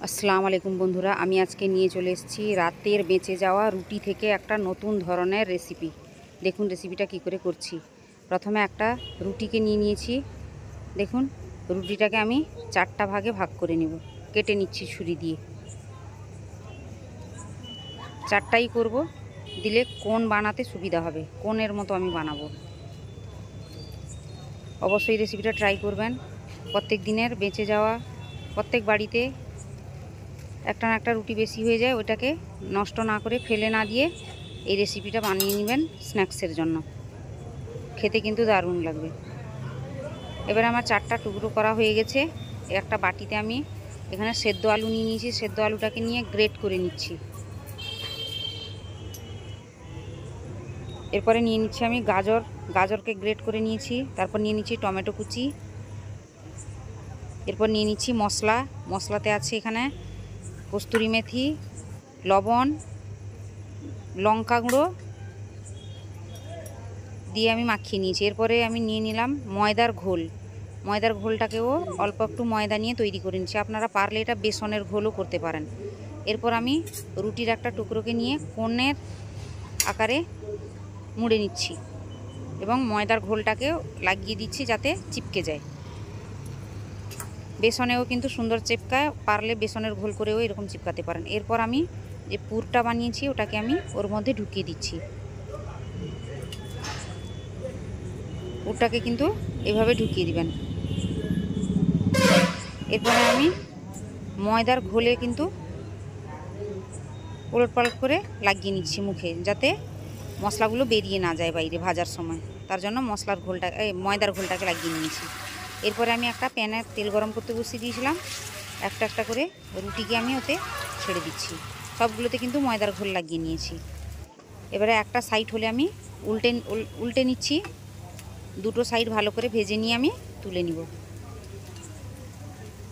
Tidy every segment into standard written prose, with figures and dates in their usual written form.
আসসালামু আলাইকুম বন্ধুরা, আমি আজকে নিয়ে চলে এসেছি রাতের বেঁচে যাওয়া রুটি থেকে একটা নতুন ধরনের রেসিপি। দেখুন রেসিপিটা কি করে করছি। প্রথমে একটা রুটিকে নিয়ে নিয়েছি। দেখুন রুটিটাকে আমি 4টা ভাগে ভাগ করে নেব, কেটে নিচ্ছি ছুরি দিয়ে। 4টাই করব, দিলে কোণ বানাতে সুবিধা হবে, কোণের মতো আমি বানাবো। অবশ্যই রেসিপিটা ট্রাই করবেন। প্রত্যেক দিনের বেঁচে যাওয়া, প্রত্যেক বাড়িতে একটা না একটা রুটি বেশি হয়ে যায়, ওইটাকে নষ্ট না করে ফেলে না দিয়ে এই রেসিপিটা বানিয়ে নেবেন স্ন্যাক্সের জন্য। খেতে কিন্তু দারুণ লাগবে। এবার আমার 4টা টুকরো করা হয়ে গেছে। একটা বাটিতে আমি এখানে সেদ্ধ আলু নিয়ে নিয়েছি। সেদ্ধ আলুটাকে নিয়ে গ্রেট করে নিচ্ছি। এরপরে নিয়ে নিচ্ছি আমি গাজরকে গ্রেট করে নিয়েছি। তারপর নিয়ে নিচ্ছি টমেটো কুচি। এরপর নিয়ে নিচ্ছি মশলাতে আছে এখানে কস্তুরি মেথি, লবণ, লঙ্কা গুঁড়ো দিয়ে আমি মাখিয়ে নিয়েছি। এরপরে আমি নিয়ে নিলাম ময়দার ঘোলটাকেও অল্প একটু ময়দা নিয়ে তৈরি করে নিচ্ছি। আপনারা পারলে এটা বেসনের ঘোলও করতে পারেন। এরপর আমি রুটির একটা টুকরোকে নিয়ে কোণের আকারে মুড়ে নিচ্ছি এবং ময়দার ঘোলটাকেও লাগিয়ে দিচ্ছি যাতে চিপকে যায়। বেসনেও কিন্তু সুন্দর চিপকায়, পারলে বেসনের ঘোল করেও এরকম চিপকাতে পারেন। এরপর আমি যে পুরটা বানিয়েছি ওটাকে আমি ওর মধ্যে ঢুকিয়ে দিচ্ছি। পুরটাকে কিন্তু এভাবে ঢুকিয়ে দিবেন। এরপরে আমি ময়দার ঘোলে কিন্তু উলটপালট করে লাগিয়ে নিচ্ছি মুখে, যাতে মশলাগুলো বেরিয়ে না যায় বাইরে ভাজার সময়। তার জন্য ময়দার ঘোলটাকে লাগিয়ে নিয়েছি। এরপরে আমি একটা প্যানে তেল গরম করতে বসিয়ে দিয়েছিলাম। একটা একটা করে রুটিকে আমি ওতে ছেড়ে দিচ্ছি। সবগুলোতে কিন্তু ময়দার ঘোল লাগিয়ে নিয়েছি। এবারে একটা সাইড হলে আমি উল্টে নিচ্ছি। দুটো সাইড ভালো করে ভেজে নিয়ে আমি তুলে নিব।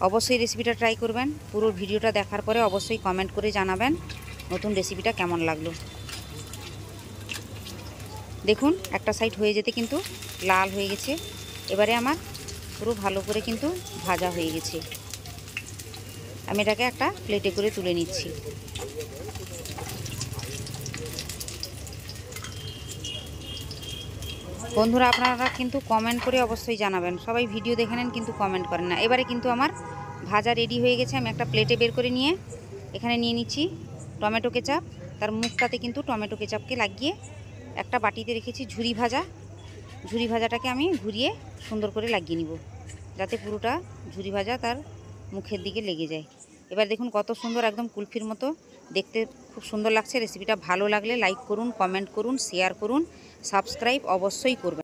অবশ্যই রেসিপিটা ট্রাই করবেন। পুরো ভিডিওটা দেখার পরে অবশ্যই কমেন্ট করে জানাবেন নতুন রেসিপিটা কেমন লাগলো। দেখুন একটা সাইড হয়ে যেতে কিন্তু লাল হয়ে গেছে। এবারে আমার পুরো ভালো করে কিন্তু ভাজা হয়ে গেছে। আমি এটাকে একটা প্লেটে করে তুলে নিচ্ছি। বন্ধুরা আপনারা কিন্তু কমেন্ট করে অবশ্যই জানাবেন। সবাই ভিডিও দেখে নেন কিন্তু কমেন্ট করেন না। এবারে কিন্তু আমার ভাজা রেডি হয়ে গেছে। আমি একটা প্লেটে বের করে নিয়ে এখানে নিয়ে নিচ্ছি টমেটো কেচাপ। তার মুখটাতে কিন্তু টমেটো কেচাপকে লাগিয়ে একটা বাটিতে রেখেছি ঝুরি ভাজাটাকে আমি ঘুরিয়ে সুন্দর করে লাগিয়ে নিব, যাতে পুরোটা ঝুরি ভাজা তার মুখের দিকে লেগে যায়। এবার দেখুন কত সুন্দর, একদম কুলফির মতো দেখতে খুব সুন্দর লাগছে। রেসিপিটা ভালো লাগলে লাইক করুন, কমেন্ট করুন, শেয়ার করুন, সাবস্ক্রাইব অবশ্যই করবেন।